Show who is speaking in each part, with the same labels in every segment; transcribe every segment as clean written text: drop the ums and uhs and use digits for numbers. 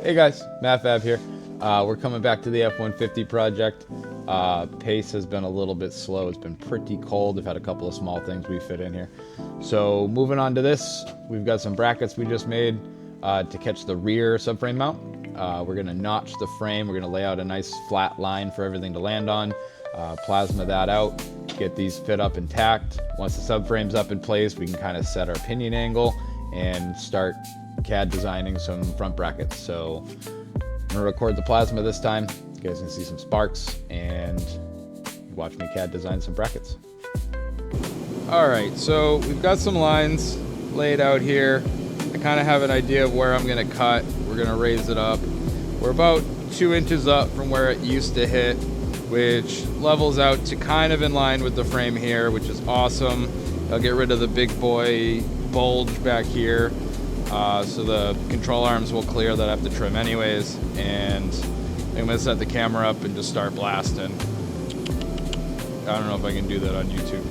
Speaker 1: Hey guys, Matt Fab here. We're coming back to the F150 project. Pace has been a little bit slow. It's been pretty cold. We've had a couple of small things we fit in here. So moving on to this, we've got some brackets we just made to catch the rear subframe mount. We're gonna notch the frame. We're gonna lay out a nice flat line for everything to land on. Plasma that out, get these fit up intact. Once the subframe's up in place, we can kind of set our pinion angle and start CAD designing some front brackets. So I'm gonna record the plasma this time. You guys can see some sparks and watch me CAD design some brackets. All right, so we've got some lines laid out here. I kind of have an idea of where I'm gonna cut. We're gonna raise it up. We're about 2 inches up from where it used to hit, which levels out to kind of in line with the frame here, which is awesome. I'll get rid of the big boy bulge back here. So the control arms will clear that I have to trim anyways, and I'm gonna set the camera up and just start blasting. I don't know if I can do that on YouTube.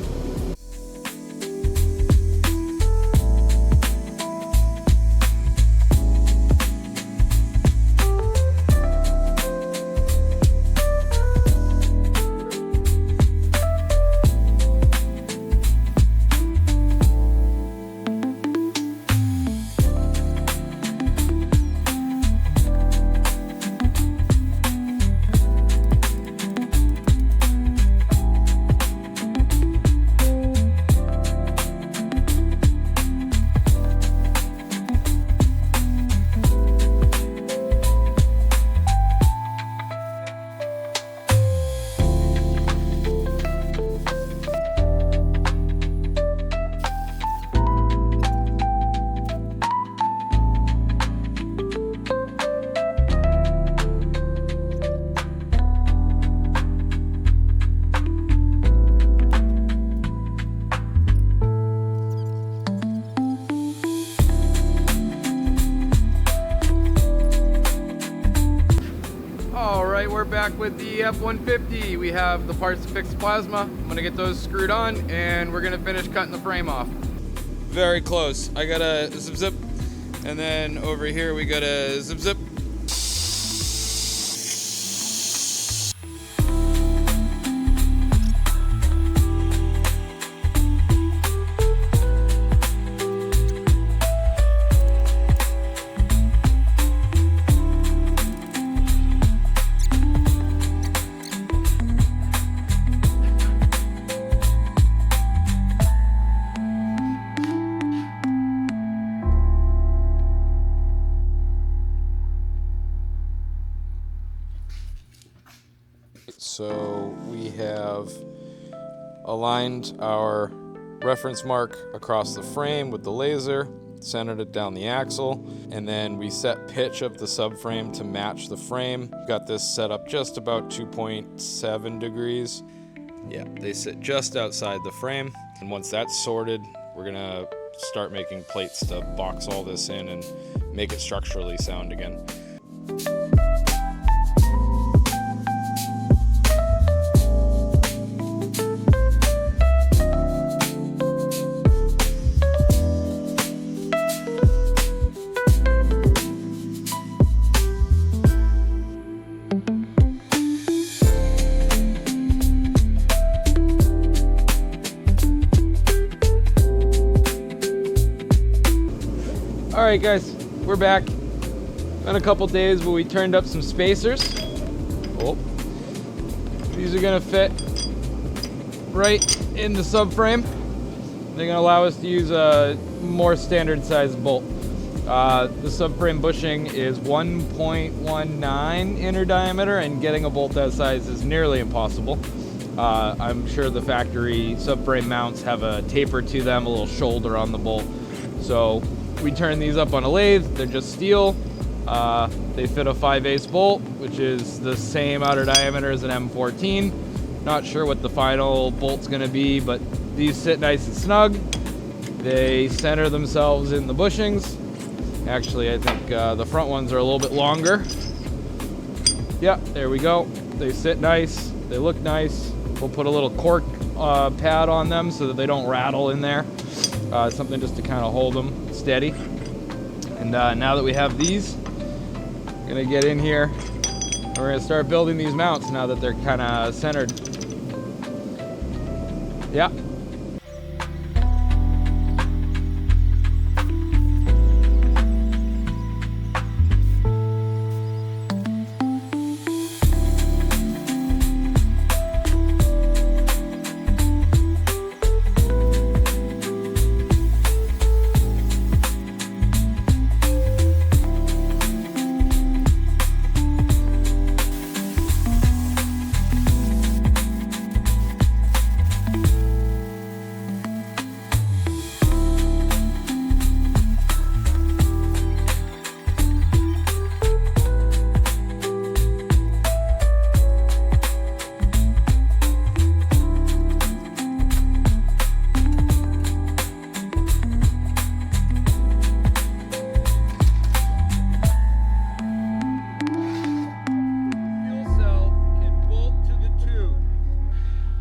Speaker 1: We're back with the F150. We have the parts to fix the plasma. I'm gonna get those screwed on and we're gonna finish cutting the frame off. Very close. I got a zip zip, and then over here we got a zip zip. So we have aligned our reference mark across the frame with the laser, centered it down the axle, and then we set pitch of the subframe to match the frame. Got this set up just about 2.7 degrees. Yeah, they sit just outside the frame. And once that's sorted, we're gonna start making plates to box all this in and make it structurally sound again. All right guys, we're back. Been a couple days, but we turned up some spacers. Oh, these are gonna fit right in the subframe. They're gonna allow us to use a more standard size bolt. The subframe bushing is 1.19 inner diameter, and getting a bolt that size is nearly impossible. I'm sure the factory subframe mounts have a taper to them, a little shoulder on the bolt. So we turn these up on a lathe. They're just steel. They fit a 5/8 bolt, which is the same outer diameter as an M14. Not sure what the final bolt's gonna be, but these sit nice and snug. They center themselves in the bushings. Actually, I think the front ones are a little bit longer. Yeah, there we go. They sit nice. They look nice. We'll put a little cork pad on them so that they don't rattle in there. Something just to kind of hold them steady. And now that we have these, Gonna get in here. We're gonna start building these mounts now that they're kind of centered. Yeah.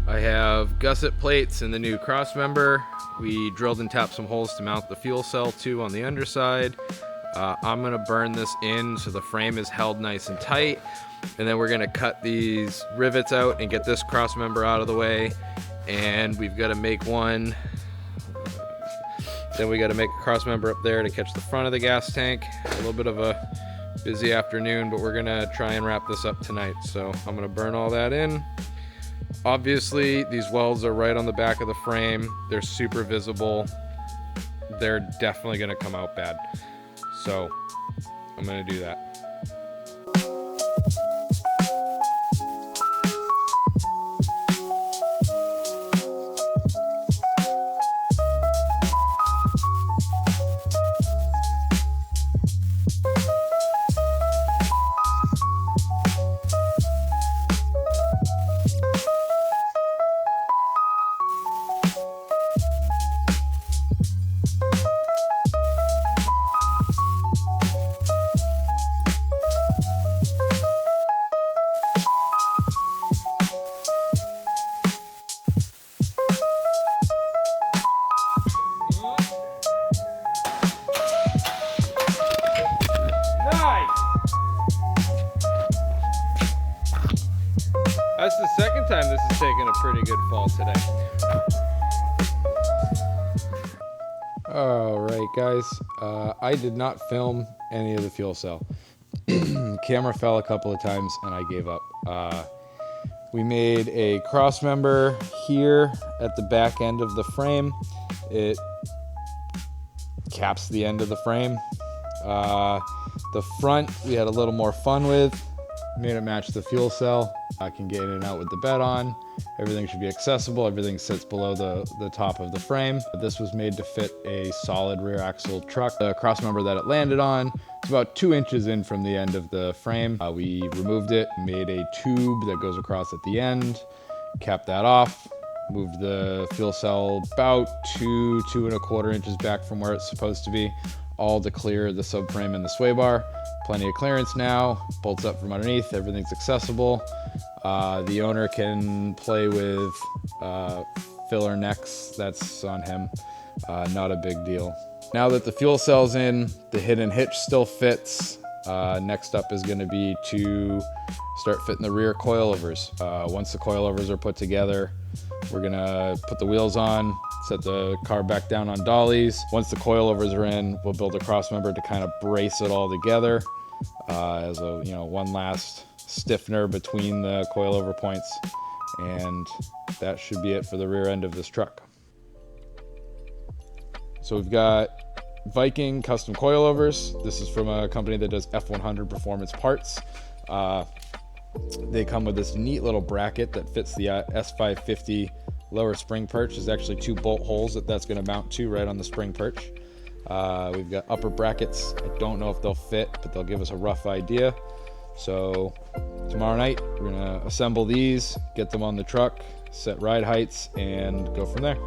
Speaker 1: I have gusset plates in the new cross member. We drilled and tapped some holes to mount the fuel cell to on the underside. I'm gonna burn this in so the frame is held nice and tight. And then we're gonna cut these rivets out and get this cross member out of the way. And we've gotta make one. Then we gotta make a cross member up there to catch the front of the gas tank. A little bit of a busy afternoon, but we're gonna try and wrap this up tonight. So I'm gonna burn all that in. Obviously, these welds are right on the back of the frame. They're super visible. They're definitely gonna come out bad. So I'm gonna do that. That's the second time this has taken a pretty good fall today. All right, guys. I did not film any of the fuel cell. Camera fell a couple of times and I gave up. We made a cross member here at the back end of the frame. It caps the end of the frame. The front we had a little more fun with. Made it match the fuel cell. I can get in and out with the bed on. Everything should be accessible. Everything sits below the top of the frame. This was made to fit a solid rear axle truck. The cross member that it landed on, it's about 2 inches in from the end of the frame. We removed it, made a tube that goes across at the end, capped that off, moved the fuel cell about 2.25 inches back from where it's supposed to be, all to clear the subframe and the sway bar. Plenty of clearance now, bolts up from underneath, everything's accessible. The owner can play with filler necks, that's on him, not a big deal. Now that the fuel cell's in, the hidden hitch still fits. Next up is gonna be to start fitting the rear coilovers. Once the coilovers are put together, we're gonna put the wheels on, set the car back down on dollies. Once the coilovers are in, we'll build a cross member to kind of brace it all together as a, one last stiffener between the coilover points. And that should be it for the rear end of this truck. So we've got Viking custom coilovers. This is from a company that does F100 performance parts. They come with this neat little bracket that fits the S550 lower spring perch. There's actually 2 bolt holes that's going to mount to right on the spring perch. We've got upper brackets. I don't know if they'll fit, but they'll give us a rough idea. So tomorrow night, we're going to assemble these, get them on the truck, set ride heights, and go from there.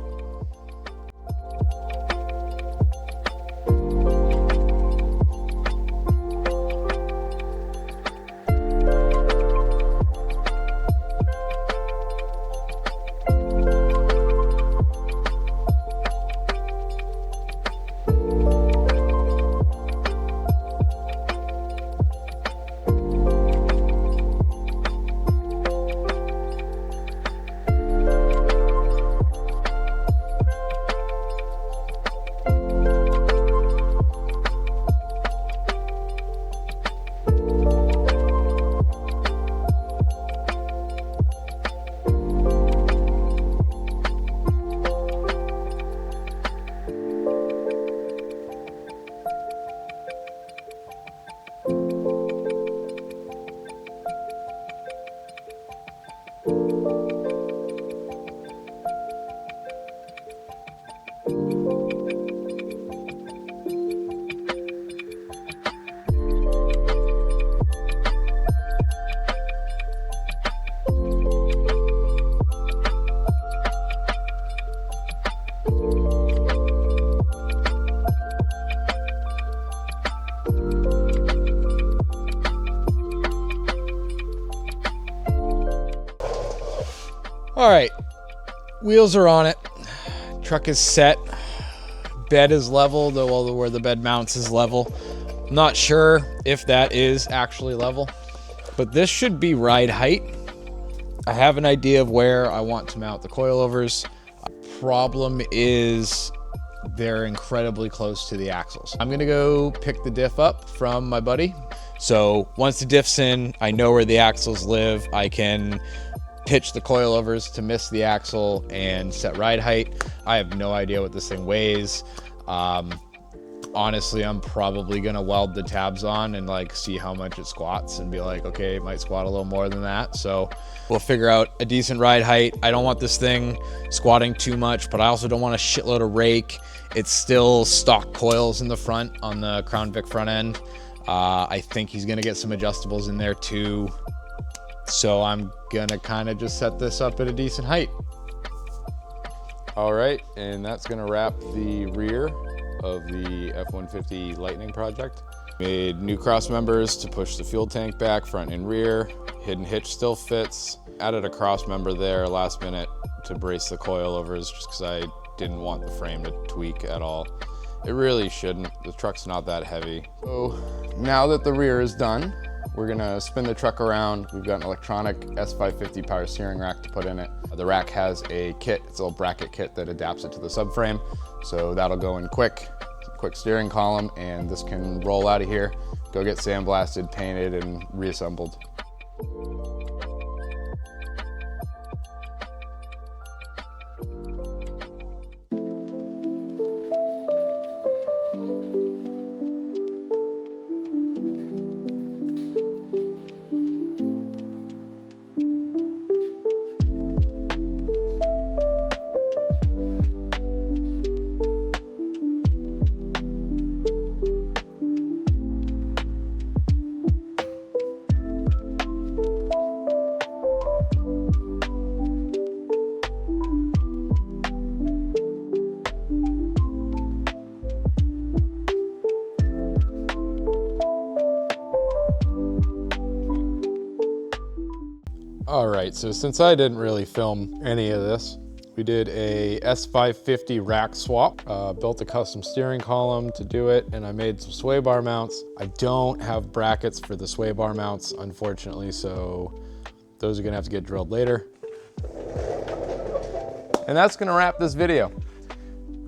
Speaker 1: All right, wheels are on it. Truck is set. Bed is level, though where the bed mounts is level. I'm not sure if that is actually level, but this should be ride height. I have an idea of where I want to mount the coilovers. Problem is they're incredibly close to the axles. I'm gonna go pick the diff up from my buddy. So once the diff's in, I know where the axles live. I can pitch the coilovers to miss the axle and set ride height. I have no idea what this thing weighs. Honestly, I'm probably gonna weld the tabs on and like see how much it squats and be like, okay, it might squat a little more than that. So we'll figure out a decent ride height. I don't want this thing squatting too much, but I also don't want a shitload of rake. It's still stock coils in the front on the Crown Vic front end. I think he's gonna get some adjustables in there too. So I'm gonna kind of just set this up at a decent height. All right, and that's gonna wrap the rear of the F150 Lightning project. Made new cross members to push the fuel tank back, front and rear. Hidden hitch still fits. Added a cross member there last minute to brace the coilovers just because I didn't want the frame to tweak at all. It really shouldn't. The truck's not that heavy. So now that the rear is done, we're gonna spin the truck around. We've got an electronic S550 power steering rack to put in it. The rack has a kit, it's a little bracket kit that adapts it to the subframe. So that'll go in quick steering column, and this can roll out of here, go get sandblasted, painted, and reassembled. All right, so since I didn't really film any of this, we did a S550 rack swap, built a custom steering column to do it, and I made some sway bar mounts. I don't have brackets for the sway bar mounts, unfortunately, so those are gonna have to get drilled later. And that's gonna wrap this video.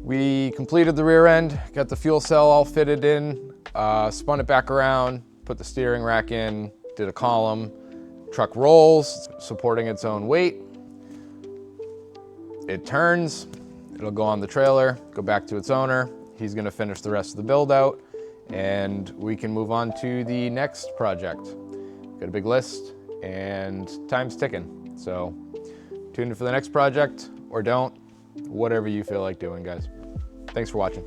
Speaker 1: We completed the rear end, got the fuel cell all fitted in, spun it back around, put the steering rack in, did a column. Truck rolls, supporting its own weight. It turns, it'll go on the trailer, go back to its owner. He's gonna finish the rest of the build out, and we can move on to the next project. Got a big list, and time's ticking. So tune in for the next project, or don't, whatever you feel like doing, guys. Thanks for watching.